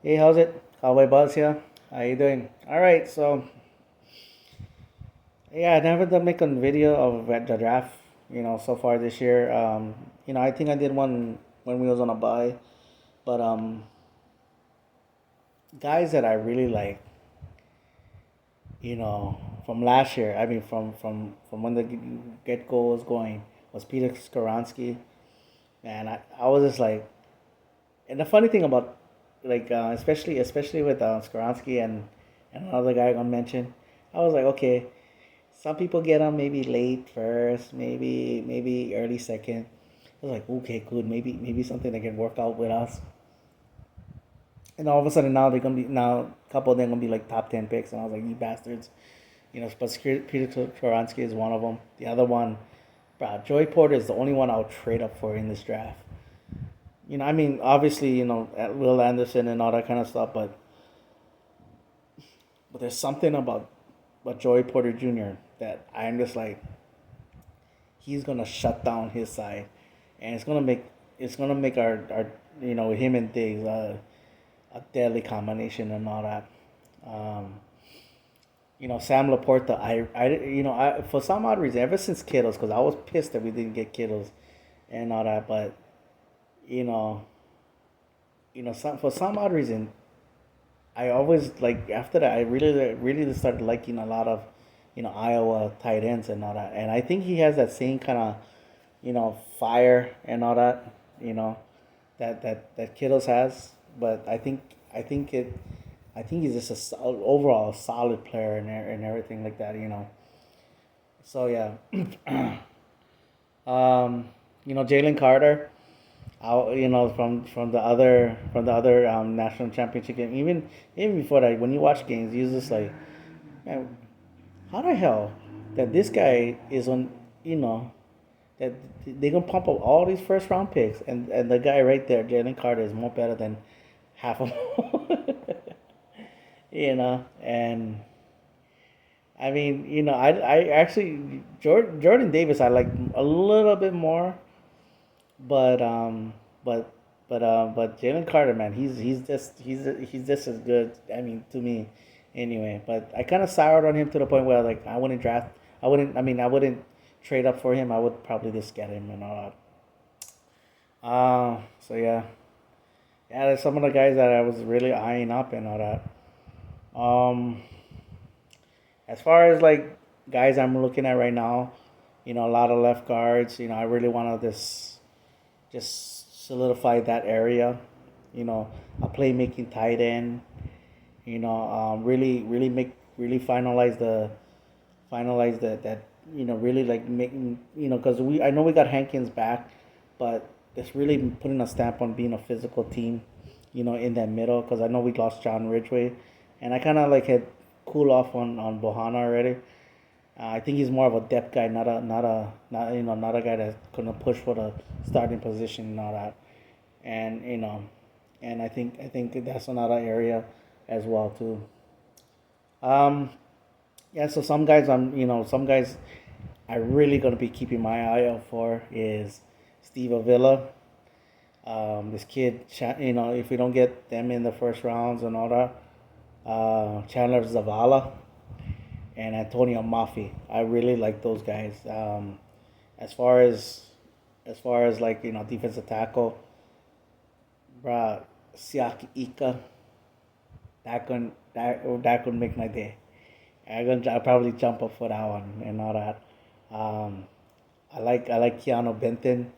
Hey, how's it? Cowboy Buzz here. How you doing? All right, so yeah, I never done make a video of the draft. So far this year. I think I did one when we was on a buy, but guys that I really like, from last year. I mean, from when the get go was going was Peter Skoransky, and I was just like, and the funny thing about like especially with Skoransky and another guy I'm gonna mention, I was like, okay. Some people get them maybe late first, maybe early second. I was like, okay, good, maybe something that can work out with us. And all of a sudden now they're gonna be now a couple of them gonna be like top 10 picks, and I was like, you bastards, But Peter Toronsky is one of them. The other one, bro, Joey Porter is the only one I'll trade up for in this draft. I mean, obviously, Will Anderson and all that kind of stuff, but there's something about Joey Porter Jr. that I'm just like, he's gonna shut down his side, and it's gonna make our him and Diggs a deadly combination and all that. Um, Sam Laporta, for some odd reason, ever since Kittles, because I was pissed that we didn't get Kittles and all that, but you know, for some odd reason, I always like after that I really started liking a lot of Iowa tight ends and all that, and I think he has that same kind of fire and all that, you know, that Kittles has. But I think he's just overall a solid player and everything like that. So yeah, Jalen Carter, from the other national championship game. Even before that, when you watch games, he's just like, man, how the hell that this guy is on, you know, that they're gonna pump up all these first round picks, and the guy right there, Jalen Carter, is more better than half of them. And I mean, I actually Jordan Davis I like a little bit more, but but Jalen Carter, man, he's just as good. I mean, to me, anyway. But I kind of soured on him to the point where like I wouldn't trade up for him. I would probably just get him and all that. So yeah, there's some of the guys that I was really eyeing up and all that. As far as like guys I'm looking at right now, a lot of left guards. I really want to just solidify that area. A playmaking tight end. Really finalize that. Really like making. Because I know we got Hankins back, but it's really putting a stamp on being a physical team. In that middle, because I know we lost John Ridgway, and I kind of like had cool off on Bohana already. I think he's more of a depth guy, not a guy that's gonna push for the starting position and all that. And I think that's another area as well too. Um, yeah. So some guys I really gonna be keeping my eye out for is Steve Avila. This kid, if we don't get them in the first rounds and all that, Chandler Zavala and Antonio Maffi. I really like those guys. As far as like defensive tackle, bruh, Siaki Ika, that could make my day. I'll probably jump up for that one and all that. Um, I like Keanu Benton,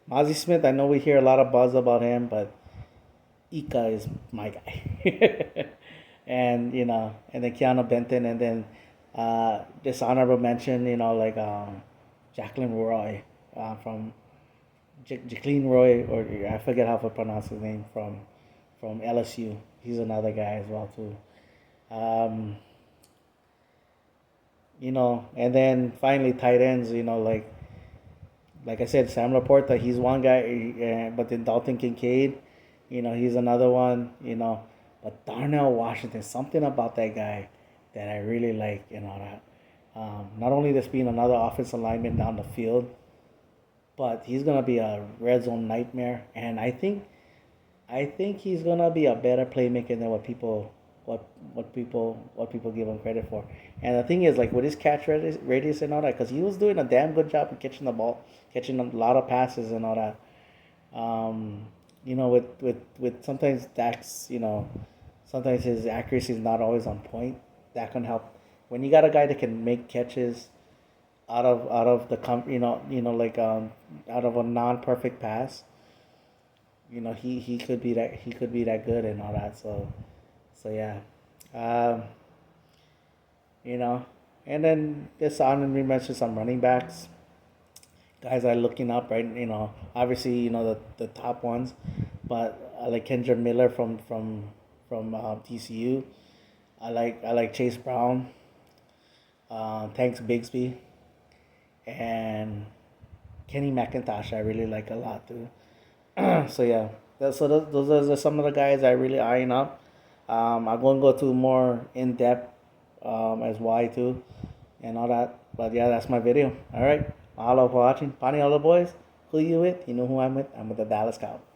Mozzie Smith. I know we hear a lot of buzz about him, but Ika is my guy. And then Keanu Benton, and then dishonorable mention, like Jacqueline Roy, from Jacqueline Roy, or I forget how to pronounce his name, from LSU. He's another guy as well too. Um, and then finally tight ends. Like I said, Sam Laporta, he's one guy, but then Dalton Kincaid, he's another one. But Darnell Washington, something about that guy that I really like, that. Not only this being another offensive lineman down the field, but he's gonna be a red zone nightmare. And I think he's gonna be a better playmaker than what people give him credit for. And the thing is, like with his catch radius and all that, because he was doing a damn good job of catching the ball, catching a lot of passes and all that. Um, with sometimes Dax, sometimes his accuracy is not always on point. That can help when you got a guy that can make catches out of the like out of a non-perfect pass. He could be that good and all that. So yeah, um, you know, and then this on we mentioned some running backs, guys are looking up, right? Obviously the top ones, but I like Kendra Miller from TCU. I like Chase Brown, Tanks Bigsby, and Kenny McIntosh. I really like a lot too. So yeah, so those are some of the guys I really eyeing up. I'm going to go to more in depth as why too, and all that. But yeah, that's my video. All right, mahalo for watching. Pani all the boys. Who you with? You know who I'm with. I'm with the Dallas Cowboys.